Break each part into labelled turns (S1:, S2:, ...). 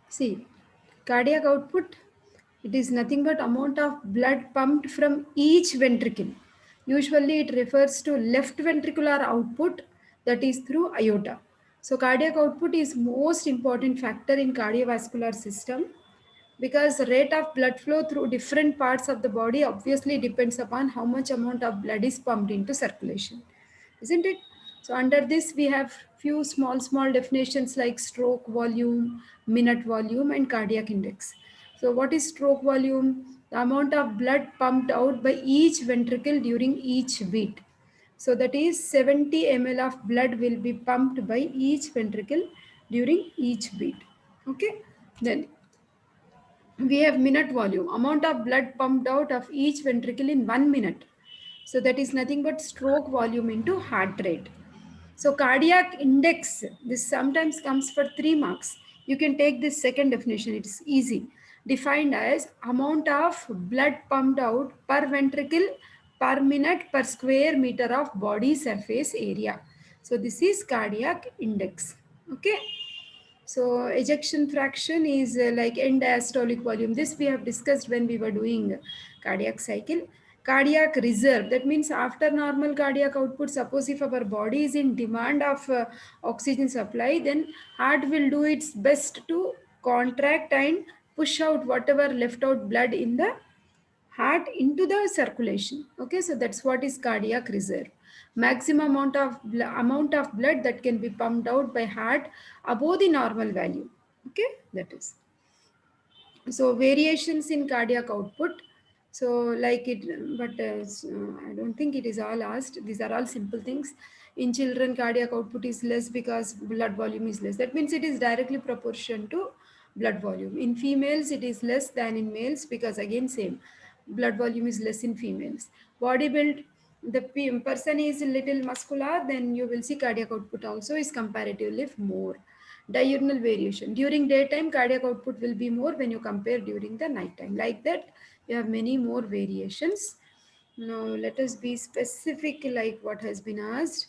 S1: See, cardiac output, it is nothing but amount of blood pumped from each ventricle. Usually it refers to left ventricular output, that is through aorta. So cardiac output is most important factor in cardiovascular system because rate of blood flow through different parts of the body obviously depends upon how much amount of blood is pumped into circulation, isn't it? So under this we have few small definitions like stroke volume, minute volume and cardiac index. So what is stroke volume? The amount of blood pumped out by each ventricle during each beat. So that is 70 ml of blood will be pumped by each ventricle during each beat. Okay, then we have minute volume, amount of blood pumped out of each ventricle in 1 minute. So that is nothing but stroke volume into heart rate. So cardiac index, this sometimes comes for 3 marks. You can take this second definition, it is easy. Defined as amount of blood pumped out per ventricle per minute per square meter of body surface area. So this is cardiac index. Okay. So ejection fraction is like end diastolic volume. This we have discussed when we were doing cardiac cycle. Cardiac reserve, that means after normal cardiac output, suppose if our body is in demand of oxygen supply, then heart will do its best to contract and push out whatever left out blood in the heart into the circulation. Okay, so that's what is cardiac reserve. Maximum amount of blood that can be pumped out by heart above the normal value. Okay, that is. So variations in cardiac output. So like it, but I don't think it is all asked. These are all simple things. In children, cardiac output is less because blood volume is less. That means it is directly proportion to blood volume. In females, it is less than in males because again same, blood volume is less in females. Body build, the person is a little muscular, then you will see cardiac output also is comparatively more. Diurnal variation, during daytime cardiac output will be more when you compare during the night time. Like that you have many more variations. Now let us be specific like what has been asked.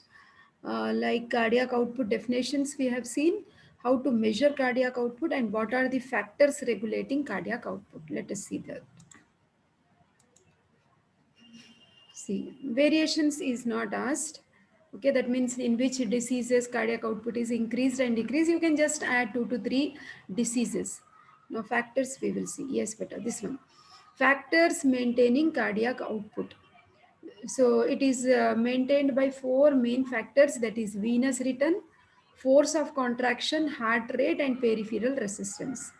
S1: Like cardiac output definitions we have seen, how to measure cardiac output and what are the factors regulating cardiac output. Let us see that. See, variations is not asked. Okay, that means in which diseases cardiac output is increased and decreased. You can just add 2 to 3 diseases. Now factors we will see. Yes, better this one. Factors maintaining cardiac output. So it is maintained by 4 main factors, that is venous return, force of contraction, heart rate and peripheral resistance.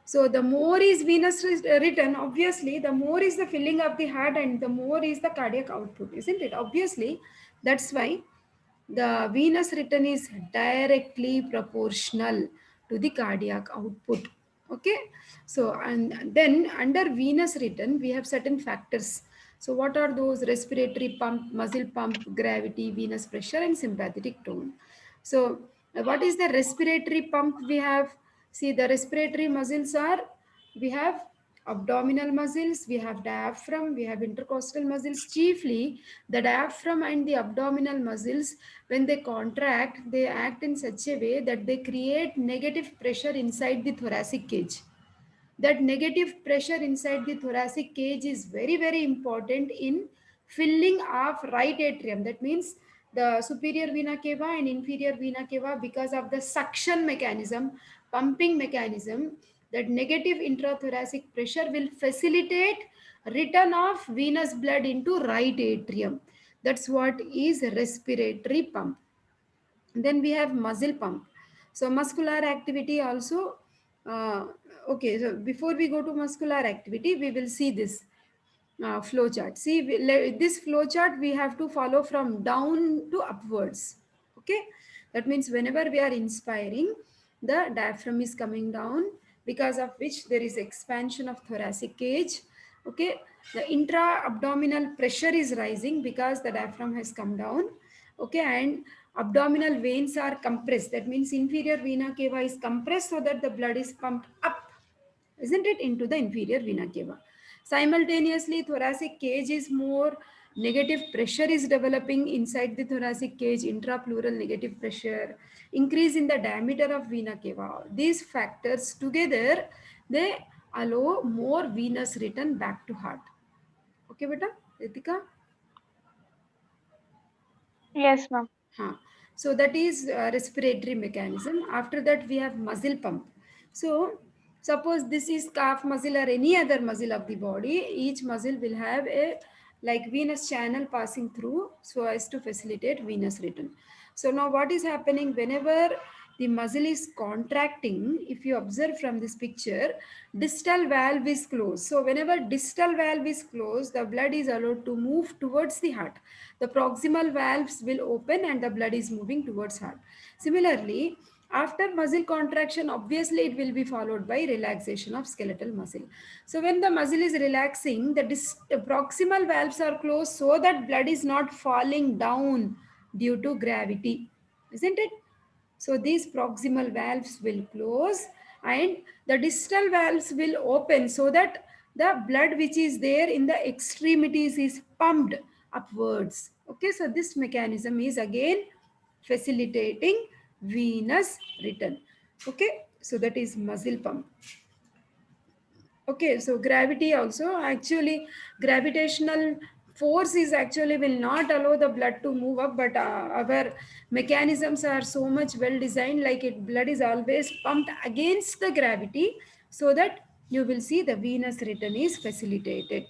S1: So the more is venous return, obviously, the more is the filling of the heart and the more is the cardiac output, isn't it? Obviously, that's why the venous return is directly proportional to the cardiac output. Okay. So, and then under venous return, we have certain factors. So what are those? Respiratory pump, muscle pump, gravity, venous pressure and sympathetic tone. So what is the respiratory pump we have? See, the respiratory muscles are, we have abdominal muscles, we have diaphragm, we have intercostal muscles. Chiefly, the diaphragm and the abdominal muscles, when they contract, they act in such a way that they create negative pressure inside the thoracic cage. That negative pressure inside the thoracic cage is very important in filling of right atrium. That means the superior vena cava and inferior vena cava, because of the suction mechanism, pumping mechanism, that negative intrathoracic pressure will facilitate return of venous blood into right atrium. That's what is respiratory pump. Then we have muscle pump. So muscular activity also. uh, okay, so before we go to muscular activity, we will see this flow chart. See, this flow chart we have to follow from down to upwards. Okay, that means whenever we are inspiring, the diaphragm is coming down, because of which there is expansion of thoracic cage. Okay, the intra abdominal pressure is rising because the diaphragm has come down. Okay, and abdominal veins are compressed. That means inferior vena cava is compressed so that the blood is pumped up, isn't it, into the inferior vena cava. Simultaneously, thoracic cage is more Negative pressure is developing inside the thoracic cage, intrapleural negative pressure, increase in the diameter of vena cava. These factors together, they allow more venous return back to heart. Okay, beta? Ritika?
S2: Yes, ma'am.
S1: Huh. So that is respiratory mechanism. After that, we have muscle pump. So suppose this is calf muscle or any other muscle of the body, each muscle will have a like venous channel passing through so as to facilitate venous return. So now what is happening whenever the muscle is contracting, if you observe from this picture, distal valve is closed. So whenever distal valve is closed, the blood is allowed to move towards the heart. The proximal valves will open and the blood is moving towards heart. Similarly, after muscle contraction, obviously it will be followed by relaxation of skeletal muscle. So when the muscle is relaxing, the proximal valves are closed so that blood is not falling down due to gravity, isn't it? So these proximal valves will close and the distal valves will open so that the blood which is there in the extremities is pumped upwards. Okay, so this mechanism is again facilitating venous return. Okay, so that is muscle pump. Okay, so gravity also actually gravitational force is actually will not allow the blood to move up, but our mechanisms are so much well designed, like it blood is always pumped against the gravity so that you will see the venous return is facilitated.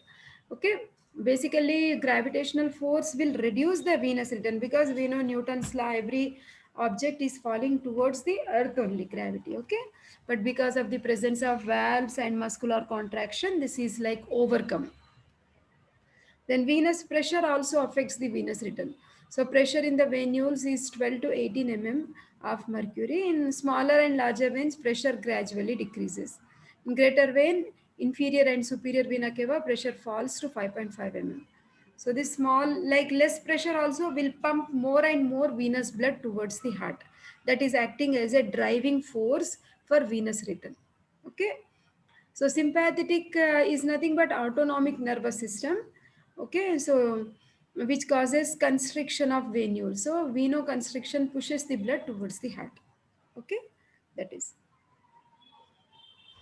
S1: Okay, basically gravitational force will reduce the venous return because we know Newton's law, every object is falling towards the earth only, gravity. Okay, but because of the presence of valves and muscular contraction, this is like overcome. Then venous pressure also affects the venous return. So pressure in the venules is 12 to 18 mm of mercury. In smaller and larger veins, pressure gradually decreases. In greater vein, inferior and superior vena cava, pressure falls to 5.5 mm. So this small, like less pressure also will pump more and more venous blood towards the heart. That is acting as a driving force for venous return. Okay. So sympathetic is nothing but autonomic nervous system. Okay, so which causes constriction of venule. So venoconstriction pushes the blood towards the heart. Okay, that is.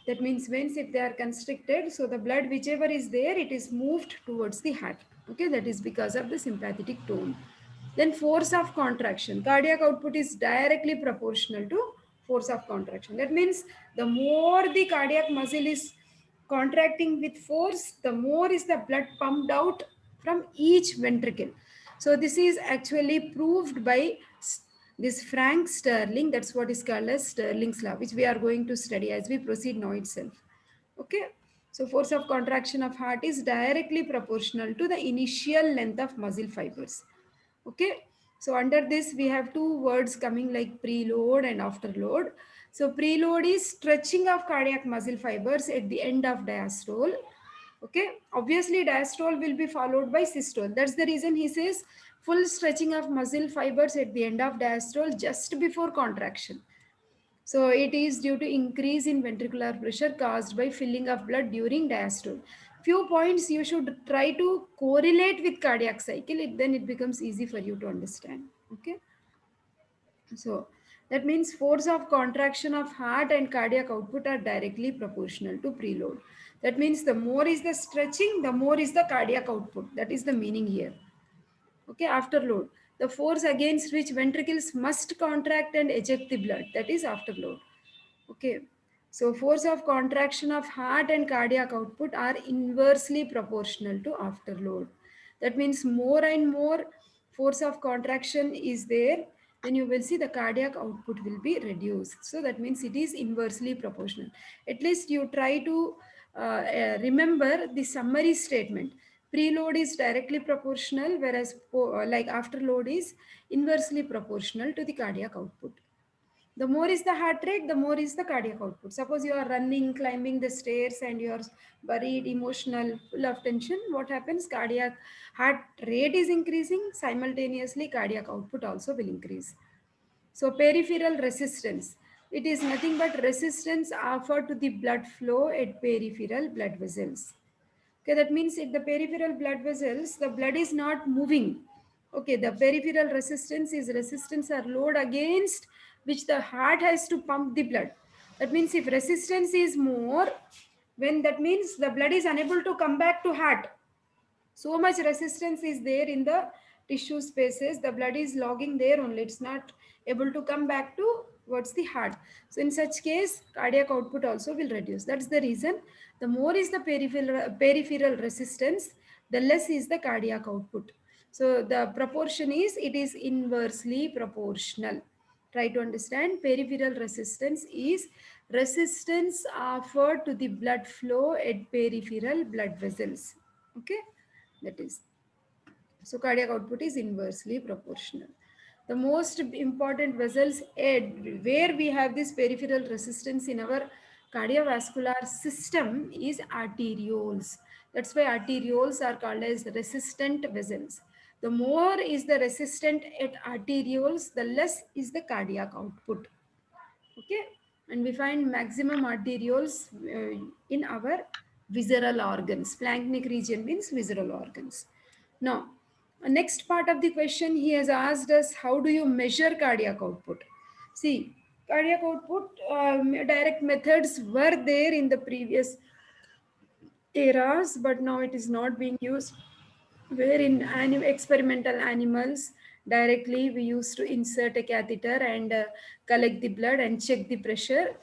S1: That means veins, if they are constricted, so the blood whichever is there, it is moved towards the heart. Okay, that is because of the sympathetic tone. Then force of contraction. Cardiac output is directly proportional to force of contraction. That means the more the cardiac muscle is contracting with force, the more is the blood pumped out from each ventricle. So this is actually proved by this Frank Sterling. That's what is called as Sterling's law, which we are going to study as we proceed now itself. Okay, so force of contraction of heart is directly proportional to the initial length of muscle fibers. Okay, so under this we have two words coming like preload and afterload. So preload is stretching of cardiac muscle fibers at the end of diastole. Okay, obviously diastole will be followed by systole. That's the reason he says full stretching of muscle fibers at the end of diastole just before contraction. So it is due to increase in ventricular pressure caused by filling of blood during diastole. Few points you should try to correlate with cardiac cycle. Then it becomes easy for you to understand. Okay. So that means force of contraction of heart and cardiac output are directly proportional to preload. That means the more is the stretching, the more is the cardiac output. That is the meaning here. Okay, afterload. The force against which ventricles must contract and eject the blood. That is afterload. Okay, so force of contraction of heart and cardiac output are inversely proportional to afterload. That means more and more force of contraction is there, then you will see the cardiac output will be reduced. So that means it is inversely proportional. At least you try to remember the summary statement. Preload is directly proportional, whereas like afterload is inversely proportional to the cardiac output. The more is the heart rate, the more is the cardiac output. Suppose you are running, climbing the stairs, and you are worried, emotional, full of tension. What happens? Cardiac heart rate is increasing, simultaneously cardiac output also will increase. So peripheral resistance, it is nothing but resistance offered to the blood flow at peripheral blood vessels. Okay, that means in the peripheral blood vessels, the blood is not moving. Okay, the peripheral resistance is resistance or load against which the heart has to pump the blood. That means if resistance is more, when that means the blood is unable to come back to heart. So much resistance is there in the tissue spaces, the blood is logging there only, it's not able to come back to what's the heart. So in such case cardiac output also will reduce. That's the reason the more is the peripheral resistance, the less is the cardiac output. So the proportion is, it is inversely proportional. Try to understand, peripheral resistance is resistance offered to the blood flow at peripheral blood vessels. Okay, that is, so cardiac output is inversely proportional. The most important vessels where we have this peripheral resistance in our cardiovascular system is arterioles. That's why arterioles are called as resistant vessels. The more is the resistant at arterioles, the less is the cardiac output. Okay, and we find maximum arterioles in our visceral organs. Splanchnic region means visceral organs. Now next part of the question, he has asked us, how do you measure cardiac output? See, cardiac output direct methods were there in the previous eras, but now it is not being used. Where in experimental animals, directly we used to insert a catheter and collect the blood and check the pressure.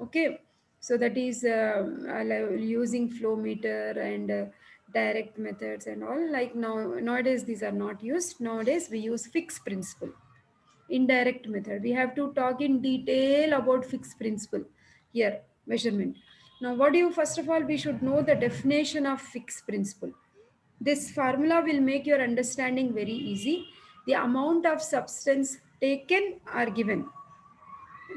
S1: Okay, so that is using flow meter and direct methods and all. Like nowadays these are not used. Nowadays we use fixed principle, indirect method. We have to talk in detail about fixed principle here, measurement. Now what do you, first of all we should know the definition of fixed principle. This formula will make your understanding very easy. The amount of substance taken or given,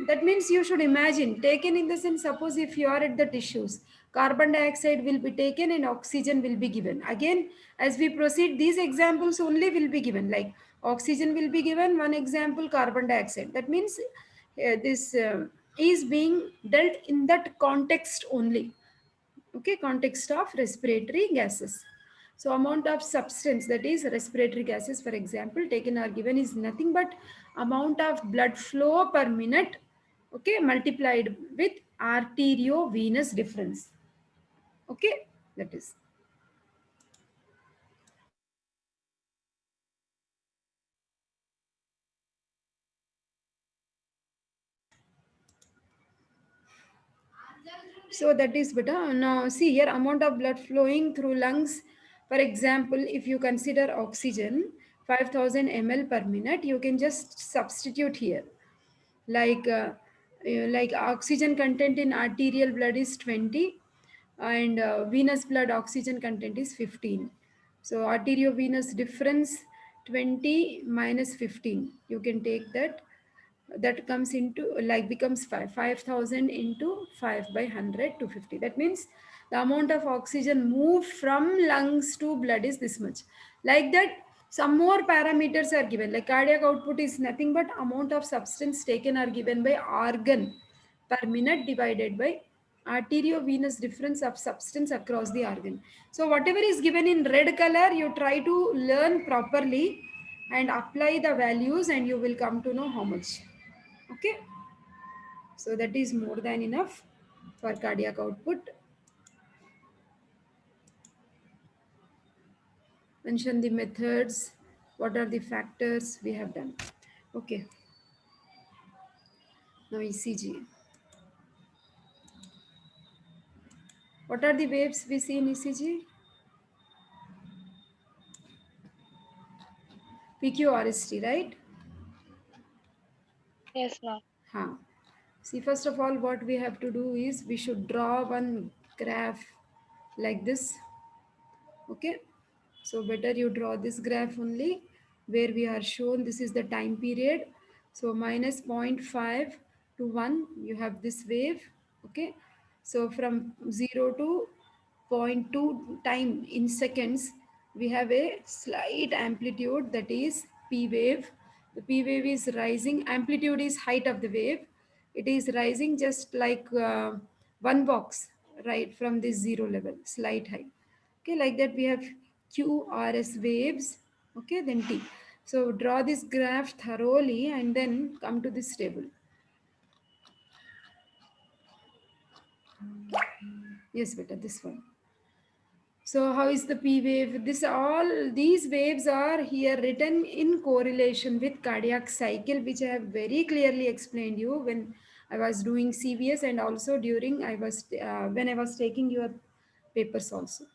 S1: that means you should imagine, taken in the sense, suppose if you are at the tissues, carbon dioxide will be taken and oxygen will be given. Again, as we proceed, these examples only will be given. Like oxygen will be given, one example, carbon dioxide. That means this is being dealt in that context only. Okay, context of respiratory gases. So amount of substance, that is respiratory gases, for example, taken or given is nothing but amount of blood flow per minute, okay, multiplied with arteriovenous difference. Okay, that is. So that is better. Now see here, amount of blood flowing through lungs. For example, if you consider oxygen 5000 ml per minute, you can just substitute here. Like like oxygen content in arterial blood is 20 and venous blood oxygen content is 15. So arteriovenous difference 20 minus 15, you can take that, that comes into like becomes 5000 into 5 by 100 to 50. That means the amount of oxygen moved from lungs to blood is this much. Like that, some more parameters are given, like cardiac output is nothing but amount of substance taken or given by organ per minute divided by arteriovenous difference of substance across the organ. So whatever is given in red color, you try to learn properly and apply the values and you will come to know how much. Okay, so that is more than enough for cardiac output. Mention the methods, what are the factors we have done. Okay, now ECG. What are the waves we see in ECG? PQRST, right?
S2: Yes, ma'am.
S1: Huh. See, first of all, what we have to do is we should draw one graph like this. Okay, so better you draw this graph only, where we are shown this is the time period. So minus zero point 0.5 to 1, you have this wave. Okay, so from 0 to zero point 0.2 time in seconds, we have a slight amplitude, that is P wave. The P wave is rising, amplitude is height of the wave. It is rising just like one box, right, from this zero level, slight height. Okay, like that we have QRS waves. Okay, then T. So draw this graph thoroughly and then come to this table. Yes, beta, this one. So how is the P wave? This all these waves are here written in correlation with cardiac cycle, which I have very clearly explained you when I was doing CVS and also during I was when I was taking your papers also.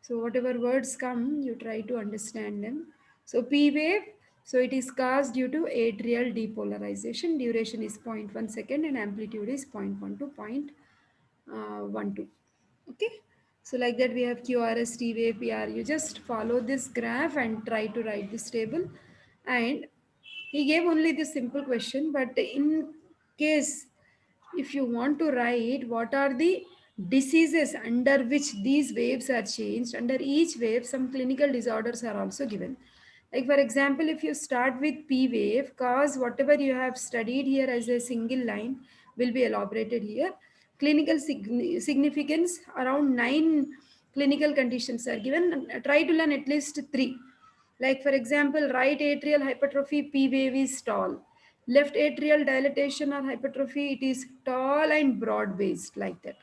S1: So whatever words come, you try to understand them. So P wave, so it is caused due to atrial depolarization. Duration is 0.1 second and amplitude is 0.1 to 0.12. Okay, so like that we have QRS, T wave, PR. You just follow this graph and try to write this table. And he gave only this simple question, but in case if you want to write what are the diseases under which these waves are changed, under each wave some clinical disorders are also given. Like for example, if you start with P wave, cause whatever you have studied here as a single line will be elaborated here. Clinical significance, around 9 clinical conditions are given. Try to learn at least 3. Like for example, right atrial hypertrophy, P wave is tall. Left atrial dilatation or hypertrophy, it is tall and broad based, like that.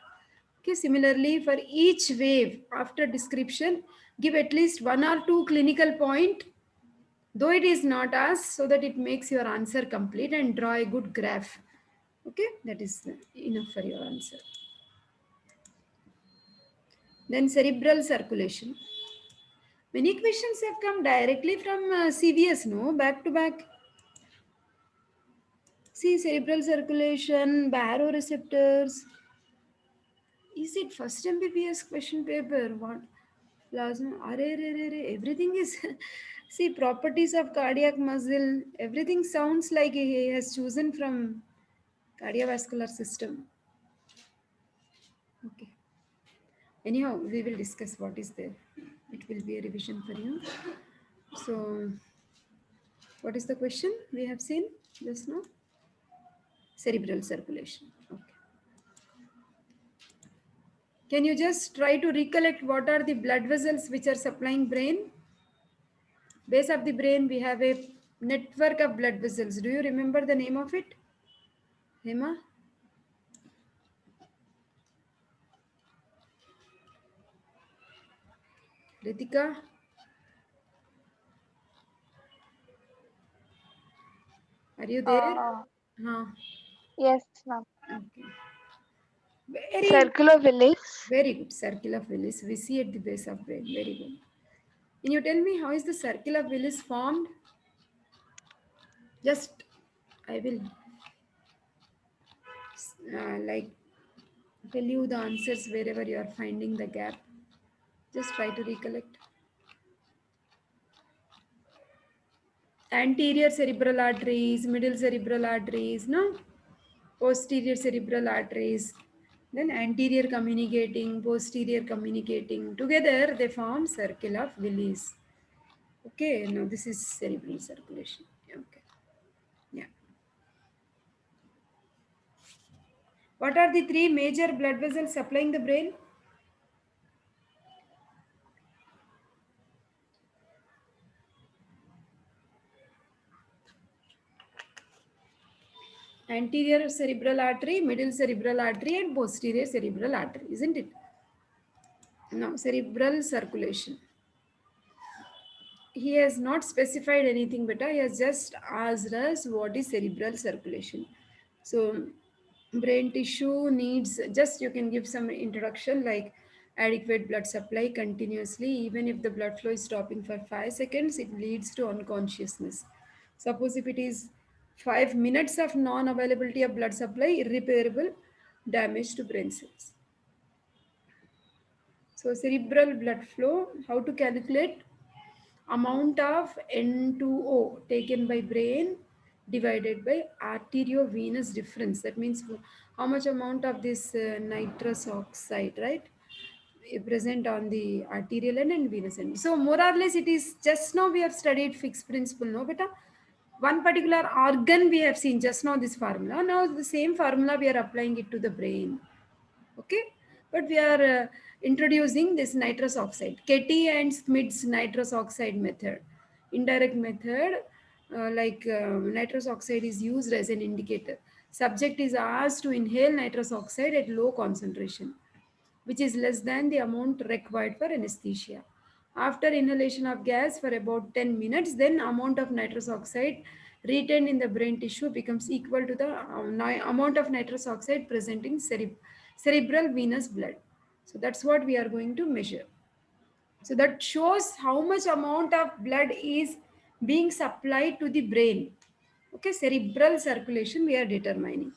S1: Okay, similarly for each wave after description, give at least one or two clinical point, though it is not asked, so that it makes your answer complete, and draw a good graph. Okay, that is enough for your answer. Then cerebral circulation. Many questions have come directly from CVS, no? Back to back. See, cerebral circulation, baroreceptors. Is it first MBBS question paper? What? Plasma? Everything is. See, properties of cardiac muscle. Everything sounds like he has chosen from cardiovascular system. Okay. Anyhow, we will discuss what is there. It will be a revision for you. So, what is the question we have seen just now? Cerebral circulation. Okay. Can you just try to recollect what are the blood vessels which are supplying brain? Base of the brain, we have a network of blood vessels. Do you remember the name of it? Hema? Ritika? Are you there?
S2: Uh,
S1: Huh.
S2: yes, ma'am.
S1: Okay. Very,
S2: Circular Willis.
S1: very good. Circle of Willis. We see at the base of brain. Very good. Can you tell me how is the circle of Willis formed? Just, I will like tell you the answers wherever you are finding the gap. Just try to recollect. Anterior cerebral arteries, middle cerebral arteries, no? Posterior cerebral arteries, then anterior communicating, posterior communicating. Together they form circle of Willis. Okay, now this is cerebral circulation. Okay, yeah. What are the three major blood vessels supplying the brain? Anterior cerebral artery, middle cerebral artery, and posterior cerebral artery, isn't it? Now, cerebral circulation. He has not specified anything, but he has just asked us what is cerebral circulation. So, brain tissue needs, just you can give some introduction like adequate blood supply continuously. Even if the blood flow is stopping for 5 seconds, it leads to unconsciousness. Suppose if it is 5 minutes of non availability of blood supply, irreparable damage to brain cells. So, cerebral blood flow, how to calculate? Amount of N2O taken by brain divided by arteriovenous difference. That means how much amount of this nitrous oxide, right? Present on the arterial end and venous end. So more or less it is just now we have studied fixed principle, no beta? One particular organ we have seen just now this formula. Now the same formula we are applying it to the brain. Okay, but we are introducing this nitrous oxide. Ketty and Smith's nitrous oxide method. Indirect method, nitrous oxide is used as an indicator. Subject is asked to inhale nitrous oxide at low concentration, which is less than the amount required for anesthesia. After inhalation of gas for about 10 minutes, then amount of nitrous oxide retained in the brain tissue becomes equal to the amount of nitrous oxide present in cerebral venous blood. So that's what we are going to measure. So that shows how much amount of blood is being supplied to the brain. Okay, cerebral circulation we are determining.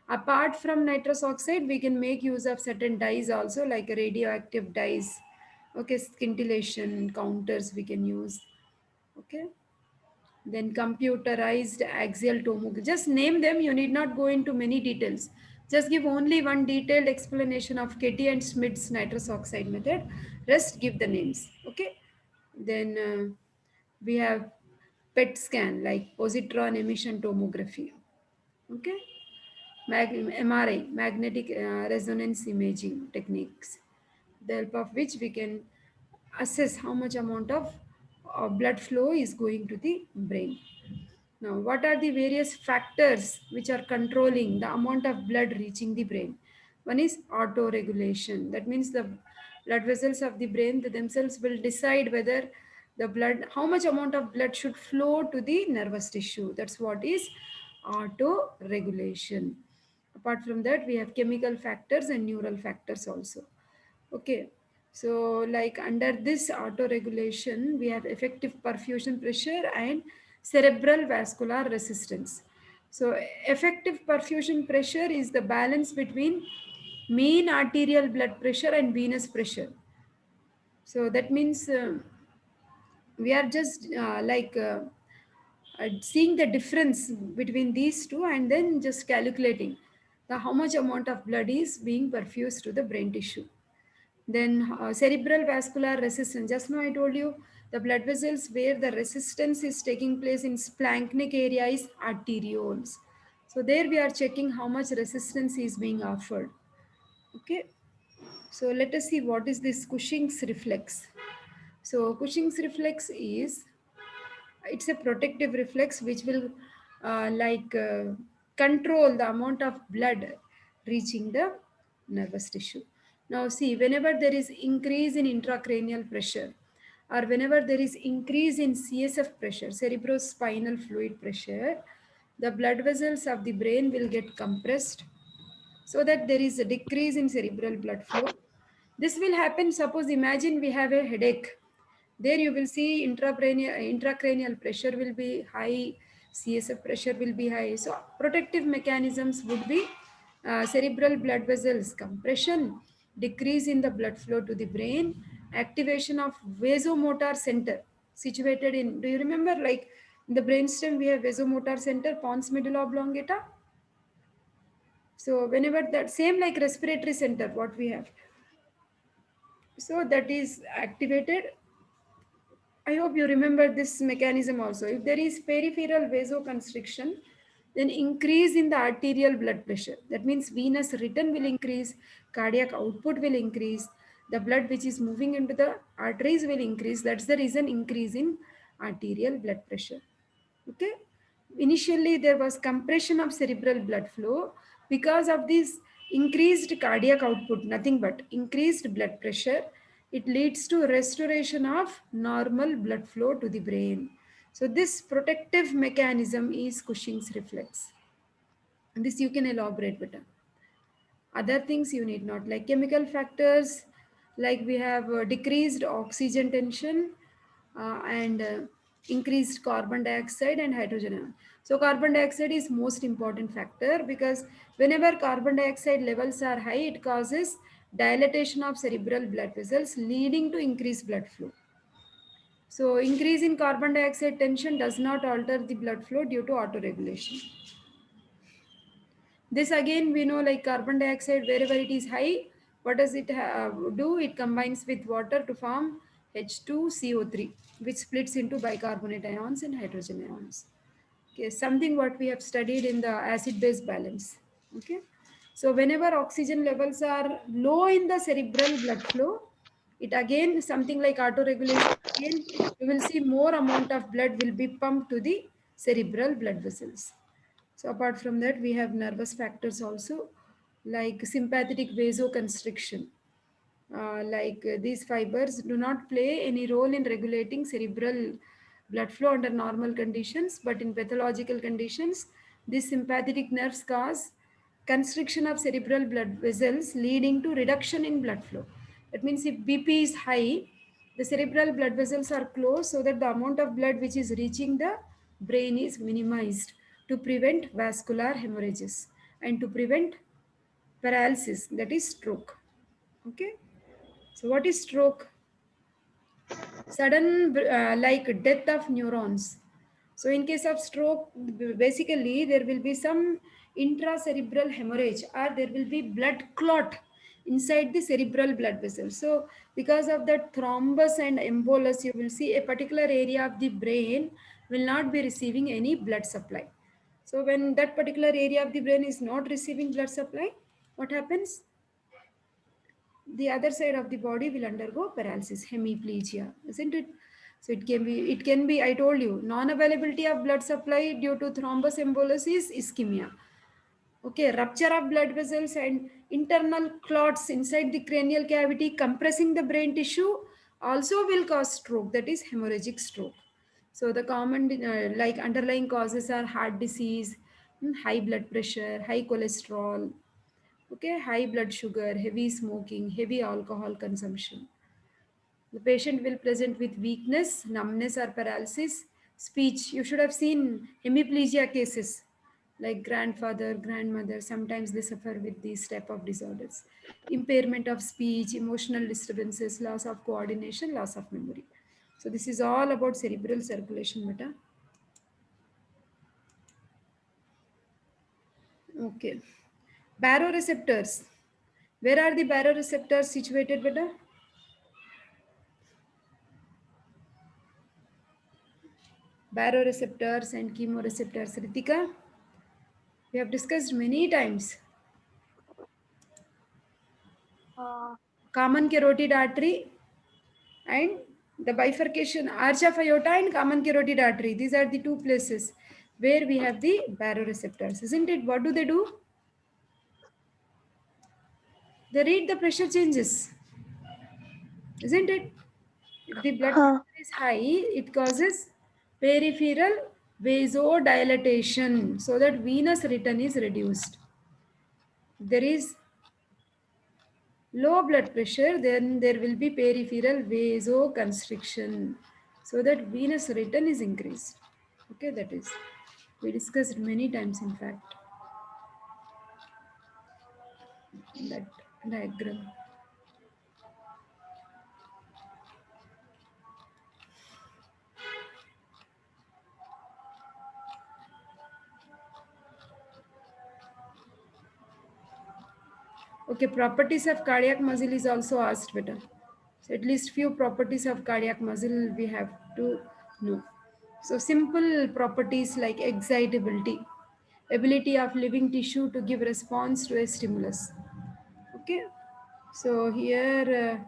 S1: Apart from nitrous oxide, we can make use of certain dyes also, like radioactive dyes. Okay, scintillation counters we can use. Okay, then computerized axial tomography. Just name them, you need not go into many details. Just give only one detailed explanation of Ketty and Smith's nitrous oxide method. Rest give the names. Okay. Then we have PET scan, like positron emission tomography. Okay. MRI, magnetic resonance imaging techniques, the help of which we can assess how much amount of blood flow is going to the brain. Now, what are the various factors which are controlling the amount of blood reaching the brain? One is autoregulation. That means the blood vessels of the brain themselves will decide whether the blood, how much amount of blood should flow to the nervous tissue. That's what is autoregulation. Apart from that, we have chemical factors and neural factors also. Okay. So, like under this autoregulation, we have effective perfusion pressure and cerebral vascular resistance. So, effective perfusion pressure is the balance between mean arterial blood pressure and venous pressure. So, that means we are just seeing the difference between these two and then just calculating the how much amount of blood is being perfused to the brain tissue. Then cerebral vascular resistance. Just now I told you the blood vessels where the resistance is taking place in splanchnic area is arterioles. So there we are checking how much resistance is being offered. Okay. So let us see what is this Cushing's reflex. So Cushing's reflex is, it's a protective reflex which will control the amount of blood reaching the nervous tissue. Now see, whenever there is increase in intracranial pressure or whenever there is increase in CSF pressure, cerebrospinal fluid pressure, the blood vessels of the brain will get compressed so that there is a decrease in cerebral blood flow. This will happen, suppose imagine we have a headache. There you will see intracranial pressure will be high, CSF pressure will be high. So protective mechanisms would be cerebral blood vessels compression, decrease in the blood flow to the brain, activation of vasomotor center situated in, do you remember like in the brainstem we have vasomotor center, pons medulla oblongata? So whenever that same like respiratory center, what we have, so that is activated. I hope you remember this mechanism also. If there is peripheral vasoconstriction, then increase in the arterial blood pressure. That means venous return will increase, cardiac output will increase, the blood which is moving into the arteries will increase. That's the reason increase in arterial blood pressure. Okay. Initially, there was compression of cerebral blood flow because of this increased cardiac output, nothing but increased blood pressure. It leads to restoration of normal blood flow to the brain. So, this protective mechanism is Cushing's reflex. And this you can elaborate better. Other things you need not, like chemical factors, like we have decreased oxygen tension and increased carbon dioxide and hydrogen ion. So carbon dioxide is most important factor because whenever carbon dioxide levels are high, it causes dilatation of cerebral blood vessels leading to increased blood flow. So increase in carbon dioxide tension does not alter the blood flow due to autoregulation. This again we know, like carbon dioxide wherever it is high, what does it do? It combines with water to form H2CO3, which splits into bicarbonate ions and hydrogen ions. Okay, something what we have studied in the acid base balance. Okay. So whenever oxygen levels are low in the cerebral blood flow, it again something like autoregulation. Again, you will see more amount of blood will be pumped to the cerebral blood vessels. So apart from that, we have nervous factors also, like sympathetic vasoconstriction. These fibers do not play any role in regulating cerebral blood flow under normal conditions, but in pathological conditions, these sympathetic nerves cause constriction of cerebral blood vessels, leading to reduction in blood flow. That means if BP is high, the cerebral blood vessels are closed so that the amount of blood which is reaching the brain is minimized to prevent vascular hemorrhages and to prevent paralysis, that is stroke. Okay. So, what is stroke? Sudden like death of neurons. So, in case of stroke, basically there will be some intracerebral hemorrhage or there will be blood clot inside the cerebral blood vessel. So, because of that thrombus and embolus, you will see a particular area of the brain will not be receiving any blood supply. So, when that particular area of the brain is not receiving blood supply, what happens? The other side of the body will undergo paralysis, hemiplegia, isn't it? So it can be, I told you, non-availability of blood supply due to thrombus embolus is ischemia. Okay, rupture of blood vessels and internal clots inside the cranial cavity compressing the brain tissue also will cause stroke, that is hemorrhagic stroke. So the common like underlying causes are heart disease, high blood pressure, high cholesterol, okay, high blood sugar, heavy smoking, heavy alcohol consumption. The patient will present with weakness, numbness or paralysis, speech. You should have seen hemiplegia cases like grandfather, grandmother, sometimes they suffer with these type of disorders. Impairment of speech, emotional disturbances, loss of coordination, loss of memory. So this is all about cerebral circulation, beta. Okay. Baroreceptors. Where are the baroreceptors situated, beta? Baroreceptors and chemoreceptors. Ritika, we have discussed many times.
S2: Uh,
S1: Common carotid artery and the bifurcation arch of aorta and common carotid artery. These are the two places where we have the baroreceptors, isn't it? What do they do? They read the pressure changes, isn't it? If the blood
S2: huh.
S1: pressure is high, it causes peripheral vasodilatation so that venous return is reduced. There is low blood pressure, then there will be peripheral vasoconstriction so that venous return is increased. Okay, that is. We discussed many times, in fact, that diagram. Okay, properties of cardiac muscle is also asked better. So at least few properties of cardiac muscle we have to know. So simple properties like excitability, ability of living tissue to give response to a stimulus. Okay, so here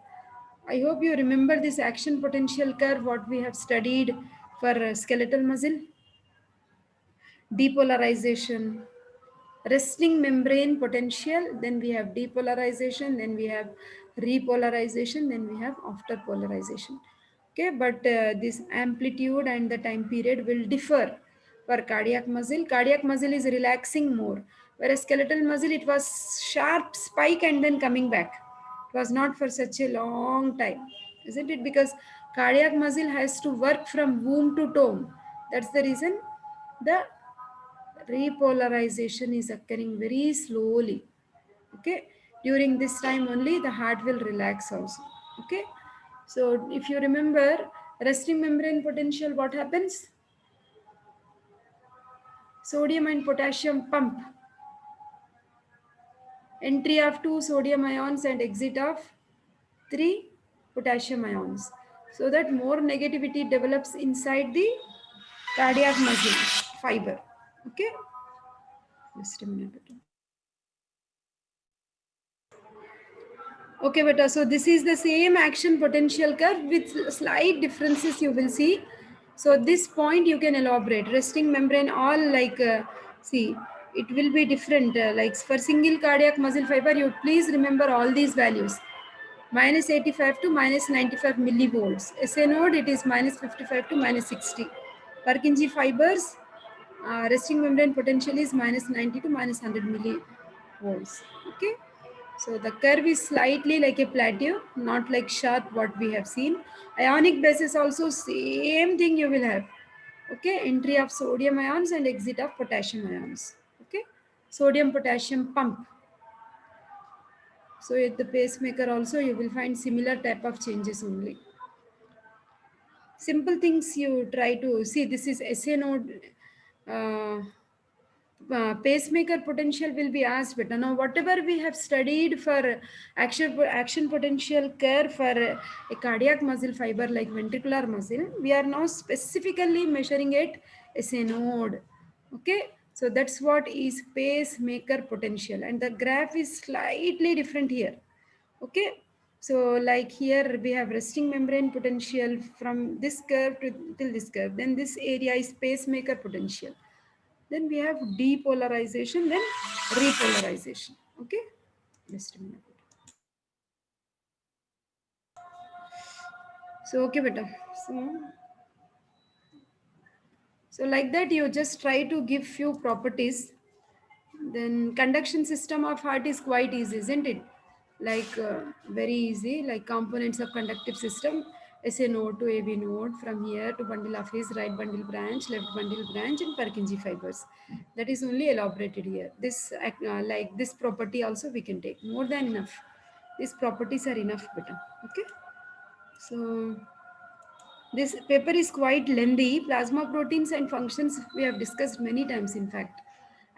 S1: I hope you remember this action potential curve what we have studied for skeletal muscle, depolarization, resting membrane potential, then we have depolarization, then we have repolarization, then we have after polarization. Okay, but this amplitude and the time period will differ for cardiac muscle. Cardiac muscle is relaxing more, whereas skeletal muscle it was sharp spike and then coming back. It was not for such a long time, isn't it? Because cardiac muscle has to work from womb to tomb. That's the reason the repolarization is occurring very slowly. Okay, during this time only the heart will relax also. Okay, so if you remember resting membrane potential, what happens? Sodium and potassium pump, entry of 2 sodium ions and exit of 3 potassium ions, so that more negativity develops inside the cardiac muscle fiber. Okay, just a minute. Okay, beta. So this is the same action potential curve with slight differences you will see. So this point you can elaborate. Resting membrane all like, see, it will be different. Like for single cardiac muscle fiber, you please remember all these values. Minus 85 to minus 95 millivolts. SA node, it is minus 55 to minus 60. Purkinje fibers, resting membrane potential is minus 90 to minus 100 millivolts. Okay. So the curve is slightly like a plateau, not like sharp what we have seen. Ionic bases also same thing you will have. Okay, entry of sodium ions and exit of potassium ions. Okay, sodium potassium pump. So at the pacemaker also you will find similar type of changes only. Simple things you try to see. This is SA node. Uh, Pacemaker potential will be asked better. Now whatever we have studied for action potential curve for a cardiac muscle fiber like ventricular muscle, we are now specifically measuring it as a node. Okay, so that's what is pacemaker potential, and the graph is slightly different here. Okay, so like here we have resting membrane potential from this curve to till this curve, then this area is pacemaker potential, then we have depolarization, then repolarization. Okay, just a minute. So okay, beta. So like that you just try to give few properties. Then conduction system of heart is quite easy, isn't it? Like very easy, like components of conductive system. SA node to AB node, from here to bundle of his right bundle branch, left bundle branch, and Purkinje fibers. That is only elaborated here. This like this property also we can take more than enough. These properties are enough, better. Okay. So this paper is quite lengthy. Plasma proteins and functions we have discussed many times, in fact.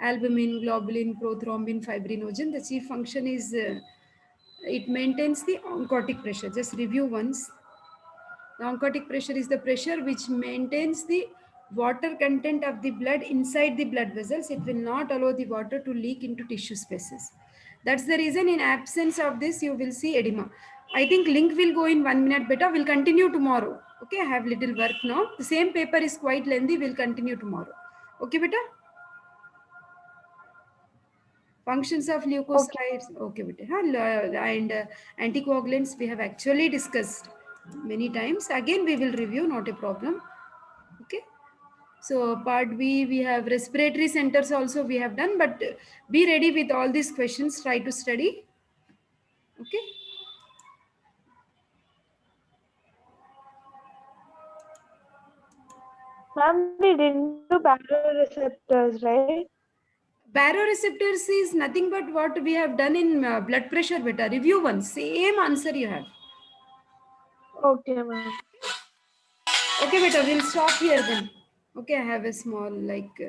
S1: Albumin, globulin, prothrombin, fibrinogen. The chief function is it maintains the oncotic pressure. Just review once. The oncotic pressure is the pressure which maintains the water content of the blood inside the blood vessels. It will not allow the water to leak into tissue spaces. That's the reason in absence of this, you will see edema. I think link will go in 1 minute beta. We'll continue tomorrow. Okay, I have little work now. The same paper is quite lengthy. We'll continue tomorrow. Okay, beta? Functions of
S2: Okay.
S1: leukocytes. Okay, beta. And anticoagulants we have actually discussed many times. Again, we will review, not a problem. Okay. So part B, we have respiratory centers also we have done, but be ready with all these questions. Try to study. Okay.
S2: Ma'am, we didn't do baroreceptors, right?
S1: Baroreceptors is nothing but what we have done in blood pressure beta. Review one. Same answer you have.
S2: Okay, ma'am.
S1: Okay, beta. We'll stop here then. Okay, I have a small like